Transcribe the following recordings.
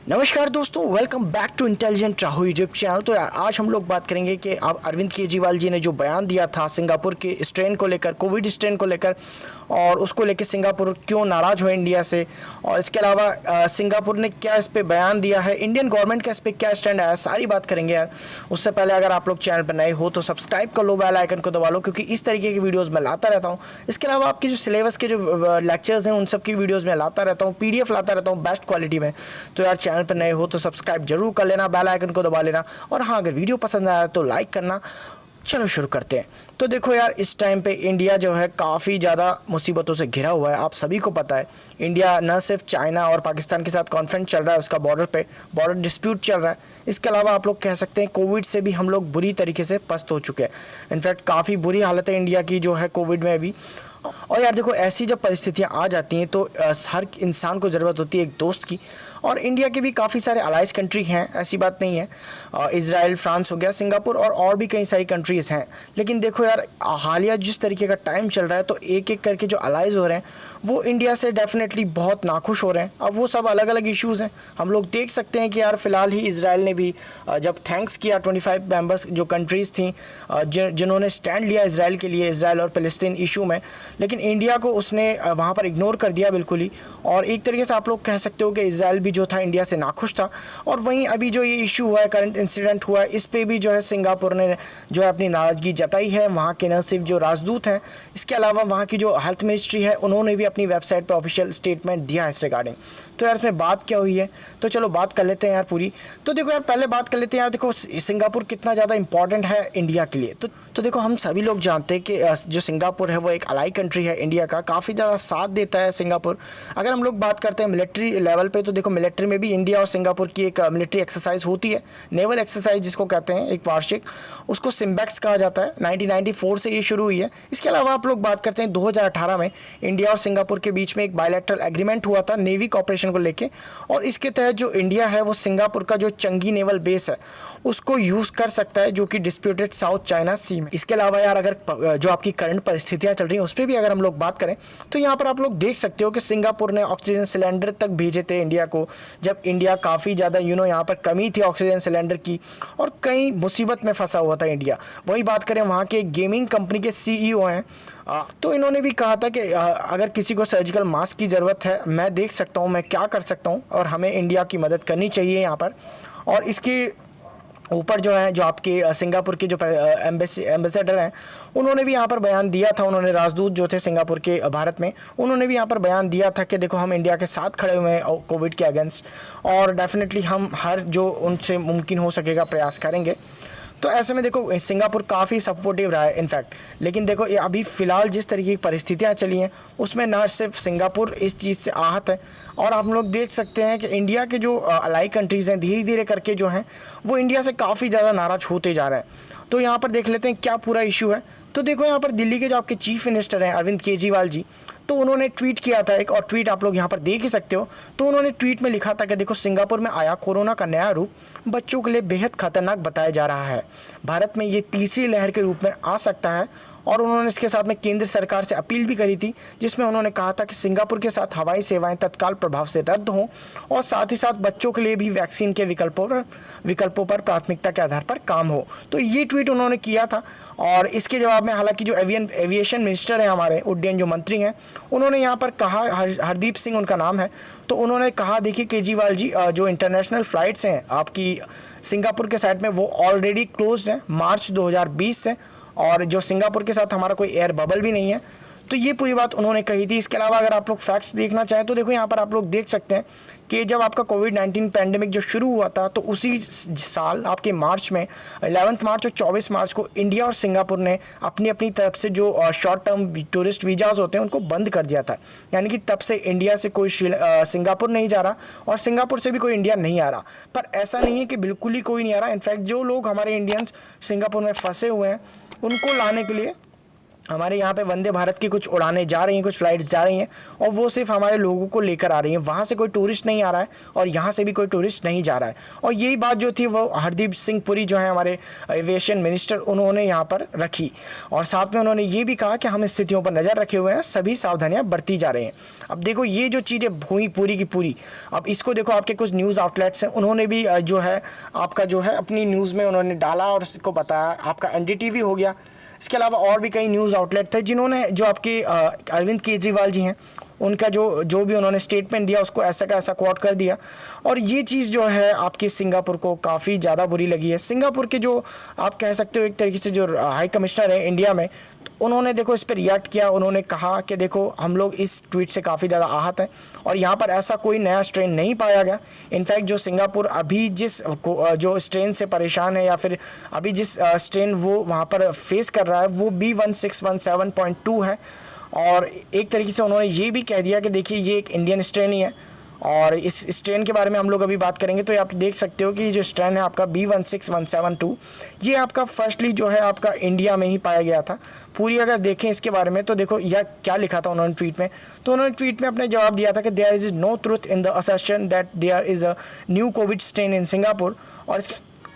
नमस्कार दोस्तों, welcome back to intelligent Rahu YouTube channel. तो यार आज हम लोग बात करेंगे कि अब अरविंद केजरीवाल जी ने जो बयान दिया था सिंगापुर के स्ट्रेन को लेकर, कोविड स्ट्रेन को लेकर, और उसको लेकर सिंगापुर क्यों नाराज़ हुए इंडिया से, और इसके अलावा सिंगापुर ने क्या इस पे बयान दिया है, इंडियन गवर्नमेंट का इस पे क्या स्टैंड आया, सारी बात करेंगे यार। उससे पहले अगर आप लोग चैनल पर नए हो तो सब्सक्राइब कर लो, बेल आइकन को दबा लो, क्योंकि इस तरीके की वीडियोज़ मैं लाता रहता हूँ। इसके अलावा आपके जो सिलेबस के जो लेक्चर्स हैं उन सब की वीडियोज़ मैं लाता रहता हूँ, PDF लाता रहता हूँ बेस्ट क्वालिटी में। तो यार चैनल पर नए हो तो सब्सक्राइब जरूर कर लेना, बेल आइकन को दबा लेना, और हाँ अगर वीडियो पसंद आया तो लाइक करना। चलो शुरू करते हैं। तो देखो यार, इस टाइम पे इंडिया जो है काफ़ी ज़्यादा मुसीबतों से घिरा हुआ है। आप सभी को पता है इंडिया न सिर्फ चाइना और पाकिस्तान के साथ कॉन्फ्रेंस चल रहा है, उसका बॉर्डर डिस्प्यूट चल रहा है। इसके अलावा आप लोग कह सकते हैं कोविड से भी हम लोग बुरी तरीके से पस्त हो चुके हैं। इनफैक्ट काफ़ी बुरी हालत है इंडिया की जो है कोविड में अभी। और यार देखो, ऐसी जब परिस्थितियां आ जाती हैं तो हर इंसान को ज़रूरत होती है एक दोस्त की, और इंडिया के भी काफ़ी सारे अलाइज कंट्री हैं, ऐसी बात नहीं है। इजराइल, फ्रांस हो गया, सिंगापुर और भी कई सारी कंट्रीज़ हैं। लेकिन देखो यार, हालिया जिस तरीके का टाइम चल रहा है तो एक एक करके जो अलाइज हो रहे हैं वो इंडिया से डेफिनेटली बहुत नाखुश हो रहे हैं। अब वो सब अलग अलग इश्यूज़ हैं। हम लोग देख सकते हैं कि यार फ़िलहाल ही इजराइल ने भी जब थैंक्स किया 25 मेंबर्स जो कंट्रीज़ थी जिन्होंने स्टैंड लिया इजराइल के लिए, इजराइल और फ़लस्तीन इशू में, लेकिन इंडिया को उसने वहाँ पर इग्नोर कर दिया बिल्कुल ही। और एक तरीके से आप लोग कह सकते हो कि इजराइल भी जो था इंडिया से नाखुश था। और वहीं अभी जो ये इशू हुआ है, करंट इंसिडेंट हुआ है, इस पे भी जो है सिंगापुर ने जो है अपनी नाराज़गी जताई है। वहाँ के न सिर्फ जो राजदूत हैं, इसके अलावा वहाँ की जो हेल्थ मिनिस्ट्री है उन्होंने भी अपनी वेबसाइट पर ऑफिशियल स्टेटमेंट दिया है इस रिगार्डिंग। तो यार इसमें बात क्या हुई है, तो चलो बात कर लेते हैं यार पूरी। तो देखो यार, पहले बात कर लेते हैं यार, देखो सिंगापुर कितना ज़्यादा इंपॉर्टेंट है इंडिया के लिए। तो देखो, हम सभी लोग जानते हैं कि जो सिंगापुर है वो एक अलाई कंट्री है इंडिया का, काफ़ी ज़्यादा साथ देता है सिंगापुर। अगर हम लोग बात करते हैं मिलिट्री लेवल पे, तो देखो मिलिट्री में भी इंडिया और सिंगापुर की एक मिलिट्री एक्सरसाइज होती है, नेवल एक्सरसाइज जिसको कहते हैं, एक वार्षिक, उसको सिम्बैक्स कहा जाता है। 1994 से ये शुरू हुई है। इसके अलावा आप लोग बात करते हैं 2018 में इंडिया और सिंगापुर के बीच में एक बायलैटरल एग्रीमेंट हुआ था नेवी कॉपरेशन को लेके, और इसके तहत जो इंडिया है वो सिंगापुर का जो चंगी नेवल बेस है उसको यूज़ कर सकता है, जो कि डिस्प्यूटेड साउथ चाइना सी में। इसके अलावा यार, अगर जो आपकी करंट परिस्थितियाँ चल रही हैं उस पर भी अगर हम लोग बात करें तो यहाँ पर आप लोग देख सकते हो कि सिंगापुर ने ऑक्सीजन सिलेंडर तक भेजे थे इंडिया को, जब इंडिया काफ़ी ज़्यादा यहाँ पर कमी थी ऑक्सीजन सिलेंडर की, और कई मुसीबत में फंसा हुआ था इंडिया। वही बात करें, वहाँ के गेमिंग कंपनी के CEO हैं, तो इन्होंने भी कहा था कि अगर किसी को सर्जिकल मास्क की ज़रूरत है, मैं देख सकता हूँ मैं क्या कर सकता हूँ, और हमें इंडिया की मदद करनी चाहिए यहाँ पर। और इसके ऊपर जो है, जो आपके सिंगापुर के जो एम्बेसडर हैं उन्होंने भी यहाँ पर बयान दिया था। उन्होंने राजदूत जो थे सिंगापुर के भारत में, उन्होंने भी यहाँ पर बयान दिया था कि देखो हम इंडिया के साथ खड़े हुए हैं कोविड के अगेंस्ट, और डेफिनेटली हम हर जो उनसे मुमकिन हो सकेगा प्रयास करेंगे। तो ऐसे में देखो सिंगापुर काफ़ी सपोर्टिव रहा है इनफैक्ट। लेकिन देखो ये अभी फ़िलहाल जिस तरीके की परिस्थितियाँ चली हैं उसमें ना सिर्फ सिंगापुर इस चीज़ से आहत है, और हम लोग देख सकते हैं कि इंडिया के जो अलाई कंट्रीज़ हैं धीरे धीरे करके जो हैं वो इंडिया से काफ़ी ज़्यादा नाराज़ होते जा रहे हैं। तो यहाँ पर देख लेते हैं क्या पूरा इशू है। तो देखो यहाँ पर दिल्ली के जो आपके चीफ मिनिस्टर हैं अरविंद केजरीवाल जी, तो उन्होंने ट्वीट किया था एक, और ट्वीट आप लोग यहाँ पर देख ही सकते हो। तो उन्होंने ट्वीट में लिखा था कि देखो सिंगापुर में आया कोरोना का नया रूप बच्चों के लिए बेहद खतरनाक बताया जा रहा है। भारत में ये तीसरी लहर के रूप में आ सकता है। और उन्होंने इसके साथ में केंद्र सरकार से अपील भी करी थी, जिसमें उन्होंने कहा था कि सिंगापुर के साथ हवाई सेवाएं तत्काल प्रभाव से रद्द हों, और साथ ही साथ बच्चों के लिए भी वैक्सीन के विकल्पों पर प्राथमिकता के आधार पर काम हो। तो ये ट्वीट उन्होंने किया था। और इसके जवाब में हालांकि जो एविएशन मिनिस्टर हैं हमारे, उड्डयन जो मंत्री हैं, उन्होंने यहाँ पर कहा, हरदीप सिंह उनका नाम है, तो उन्होंने कहा देखिए केजरीवाल जी, जो इंटरनेशनल फ़्लाइट्स हैं आपकी सिंगापुर के साइड में वो ऑलरेडी क्लोज्ड हैं मार्च 2020 से, और जो सिंगापुर के साथ हमारा कोई एयर बबल भी नहीं है। तो ये पूरी बात उन्होंने कही थी। इसके अलावा अगर आप लोग फैक्ट्स देखना चाहें तो देखो यहाँ पर आप लोग देख सकते हैं कि जब आपका कोविड-19 पैंडेमिक जो शुरू हुआ था तो उसी साल आपके मार्च में 11 मार्च और 24 मार्च को इंडिया और सिंगापुर ने अपनी अपनी तरफ से जो शॉर्ट टर्म टूरिस्ट वीज़ाज होते हैं उनको बंद कर दिया था। यानी कि तब से इंडिया से कोई सिंगापुर नहीं जा रहा, और सिंगापुर से भी कोई इंडिया नहीं आ रहा। पर ऐसा नहीं है कि बिल्कुल ही कोई नहीं आ रहा। इनफैक्ट जो लोग हमारे इंडियंस सिंगापुर में फंसे हुए हैं उनको लाने के लिए हमारे यहाँ पे वंदे भारत की कुछ उड़ानें जा रही हैं, कुछ फ्लाइट्स जा रही हैं और वो सिर्फ हमारे लोगों को लेकर आ रही हैं। वहाँ से कोई टूरिस्ट नहीं आ रहा है और यहाँ से भी कोई टूरिस्ट नहीं जा रहा है। और यही बात जो थी वो हरदीप सिंह पुरी जो है हमारे एविएशन मिनिस्टर, उन्होंने यहाँ पर रखी और साथ में उन्होंने ये भी कहा कि हम स्थितियों पर नज़र रखे हुए हैं, सभी सावधानियाँ बरती जा रही हैं। अब देखो ये जो चीज़ें हुई पूरी की पूरी, अब इसको देखो आपके कुछ न्यूज़ आउटलेट्स हैं, उन्होंने भी जो है आपका जो है अपनी न्यूज़ में उन्होंने डाला और इसको बताया। आपका NDTV हो गया, इसके अलावा और भी कई न्यूज़ आउटलेट थे जिन्होंने जो आपके अरविंद केजरीवाल जी हैं उनका जो भी उन्होंने स्टेटमेंट दिया उसको ऐसा का ऐसा कोट कर दिया। और ये चीज़ जो है आपकी सिंगापुर को काफ़ी ज़्यादा बुरी लगी है। सिंगापुर के जो आप कह सकते हो एक तरीके से जो हाई कमिश्नर है इंडिया में, उन्होंने देखो इस पर रिएक्ट किया। उन्होंने कहा कि देखो हम लोग इस ट्वीट से काफ़ी ज़्यादा आहत हैं और यहाँ पर ऐसा कोई नया स्ट्रेन नहीं पाया गया। इनफैक्ट जो सिंगापुर अभी जिस जो स्ट्रेन से परेशान है या फिर अभी जिस स्ट्रेन वो वहाँ पर फेस कर रहा है वो B1617.2 है। और एक तरीके से उन्होंने ये भी कह दिया कि देखिए ये एक इंडियन स्ट्रेन ही है और इस स्ट्रेन के बारे में हम लोग अभी बात करेंगे। तो आप देख सकते हो कि जो स्ट्रेन है आपका B1617.2 ये आपका फर्स्टली जो है आपका इंडिया में ही पाया गया था। पूरी अगर देखें इसके बारे में तो देखो यह क्या लिखा था उन्होंने ट्वीट में। तो उन्होंने ट्वीट में अपने जवाब दिया था कि there is no truth in the assertion that there is a new covid strain in Singapore.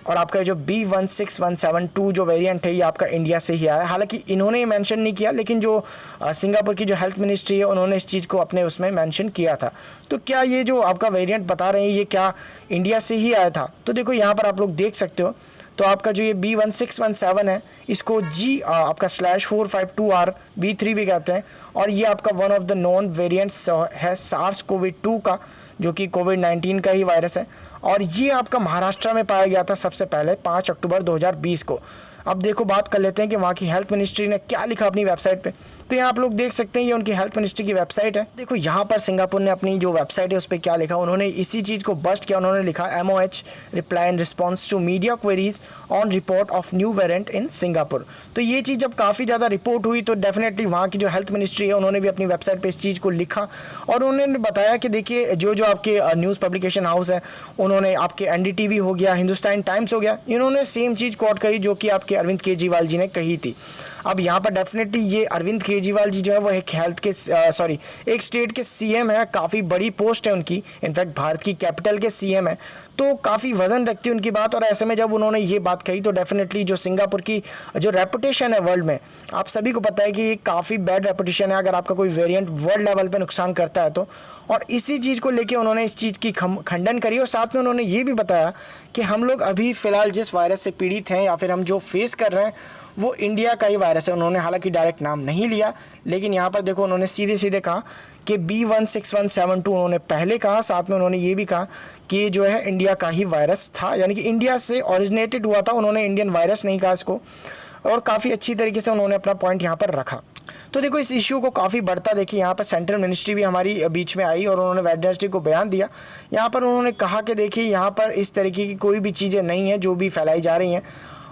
और आपका जो B1617.2 जो वेरिएंट है ये आपका इंडिया से ही आया है। हालांकि इन्होंने ये मेंशन नहीं किया, लेकिन जो सिंगापुर की जो हेल्थ मिनिस्ट्री है उन्होंने इस चीज़ को अपने उसमें मेंशन किया था। तो क्या ये जो आपका वेरिएंट बता रहे हैं ये क्या इंडिया से ही आया था? तो देखो यहाँ पर आप लोग देख सकते हो। तो आपका जो ये B1617 है इसको आपका /452R B3 भी कहते हैं और ये आपका one of the non variants है SARS-CoV-2 का, जो कि कोविड-19 का ही वायरस है। और ये आपका महाराष्ट्र में पाया गया था सबसे पहले 5 अक्टूबर 2020 को। अब देखो बात कर लेते हैं कि वहाँ की हेल्थ मिनिस्ट्री ने क्या लिखा अपनी वेबसाइट पे। तो यहाँ आप लोग देख सकते हैं ये उनकी हेल्थ मिनिस्ट्री की वेबसाइट है। देखो यहाँ पर सिंगापुर ने अपनी जो वेबसाइट है उस पर क्या लिखा, उन्होंने इसी चीज़ को बस्ट किया। उन्होंने लिखा MOH reply in response to media queries on report of new variant in Singapore. तो ये चीज़ जब काफ़ी ज़्यादा रिपोर्ट हुई तो डेफिनेटली वहाँ की जो हेल्थ मिनिस्ट्री है उन्होंने भी अपनी वेबसाइट पर इस चीज़ को लिखा और उन्होंने बताया कि देखिए जो आपके न्यूज़ पब्लिकेशन हाउस है उन्होंने आपके NDTV हो गया, हिंदुस्तान टाइम्स हो गया, इन्होंने सेम चीज़ कोट करी जो कि आपके अरविंद केजरीवाल जी ने कही थी। अब यहाँ पर डेफिनेटली ये अरविंद केजरीवाल जी जो है वो एक एक स्टेट के CM है, काफ़ी बड़ी पोस्ट है उनकी, इनफैक्ट भारत की कैपिटल के CM है, तो काफ़ी वजन रखती है उनकी बात। और ऐसे में जब उन्होंने ये बात कही तो डेफिनेटली जो सिंगापुर की जो रेपुटेशन है वर्ल्ड में, आप सभी को पता है कि ये काफ़ी बैड रेपुटेशन है अगर आपका कोई वेरिएंट वर्ल्ड लेवल पे नुकसान करता है तो। और इसी चीज़ को लेके उन्होंने इस चीज़ की खंडन करी और साथ में उन्होंने ये भी बताया कि हम लोग अभी फ़िलहाल जिस वायरस से पीड़ित हैं या फिर हम जो फेस कर रहे हैं वो इंडिया का ही वायरस है। उन्होंने हालांकि डायरेक्ट नाम नहीं लिया, लेकिन यहाँ पर देखो उन्होंने सीधे सीधे कहा कि B1617.2 उन्होंने पहले कहा, साथ में उन्होंने ये भी कहा कि जो है इंडिया का ही वायरस था, यानी कि इंडिया से ओरिजिनेटेड हुआ था। उन्होंने इंडियन वायरस नहीं कहा इसको और काफ़ी अच्छी तरीके से उन्होंने अपना पॉइंट यहाँ पर रखा। तो देखो इस इश्यू को काफ़ी बढ़ता देखिए यहाँ पर सेंट्रल मिनिस्ट्री भी हमारी बीच में आई और उन्होंने वेडनेसडे को बयान दिया। यहाँ पर उन्होंने कहा कि देखिए यहाँ पर इस तरीके की कोई भी चीज़ें नहीं है जो भी फैलाई जा रही हैं।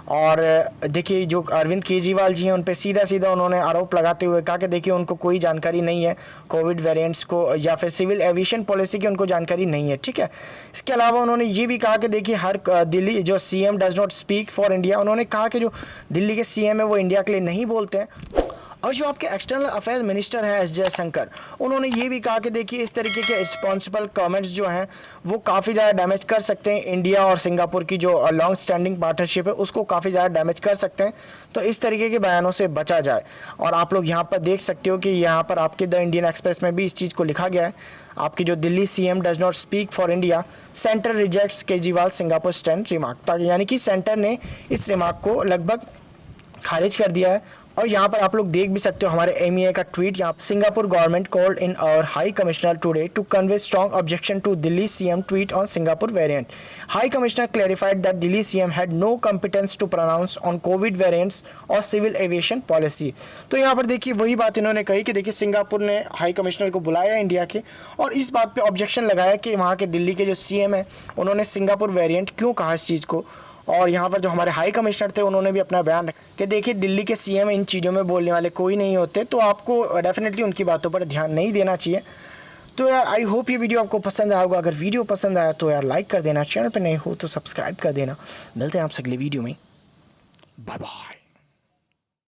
और देखिए जो अरविंद केजरीवाल जी हैं उन पे सीधा सीधा उन्होंने आरोप लगाते हुए कहा कि देखिए उनको कोई जानकारी नहीं है कोविड वेरिएंट्स को या फिर सिविल एविएशन पॉलिसी की उनको जानकारी नहीं है, ठीक है। इसके अलावा उन्होंने ये भी कहा कि देखिए हर दिल्ली जो CM does not speak for India, उन्होंने कहा कि जो दिल्ली के CM है वो इंडिया के लिए नहीं बोलते हैं। और जो आपके एक्सटर्नल अफेयर्स मिनिस्टर हैं S जयशंकर, उन्होंने ये भी कहा कि देखिए इस तरीके के रिस्पॉन्सिबल कमेंट्स जो हैं वो काफ़ी ज़्यादा डैमेज कर सकते हैं इंडिया और सिंगापुर की जो लॉन्ग स्टैंडिंग पार्टनरशिप है उसको काफ़ी ज़्यादा डैमेज कर सकते हैं। तो इस तरीके के बयानों से बचा जाए। और आप लोग यहाँ पर देख सकते हो कि यहाँ पर आपके द इंडियन एक्सप्रेस में भी इस चीज़ को लिखा गया है। आपकी जो Delhi CM does not speak for India, centre rejects Kejriwal Singapore stand remark, यानी कि सेंटर ने इस रिमार्क को लगभग खारिज कर दिया है। और यहाँ पर आप लोग देख भी सकते हो हमारे MEA का ट्वीट, यहाँ Singapore government called in our high commissioner today to convey strong objection to Delhi CM tweet on Singapore variant. High commissioner clarified that Delhi CM had no competence to pronounce on covid variants और civil aviation policy. तो यहाँ पर देखिए वही बात इन्होंने कही कि देखिए सिंगापुर ने हाई कमिश्नर को बुलाया इंडिया के और इस बात पर ऑब्जेक्शन लगाया कि वहाँ के दिल्ली के जो CM है उन्होंने सिंगापुर वेरिएंट क्यों कहा इस चीज़ को। और यहाँ पर जो हमारे हाई कमिश्नर थे उन्होंने भी अपना बयान रखा कि देखिए दिल्ली के CM इन चीज़ों में बोलने वाले कोई नहीं होते, तो आपको डेफिनेटली उनकी बातों पर ध्यान नहीं देना चाहिए। तो यार आई होप ये वीडियो आपको पसंद आया होगा। अगर वीडियो पसंद आया तो यार लाइक कर देना, चैनल पर नए हो तो सब्सक्राइब कर देना। मिलते हैं आपसे अगले वीडियो में, बाय बाय।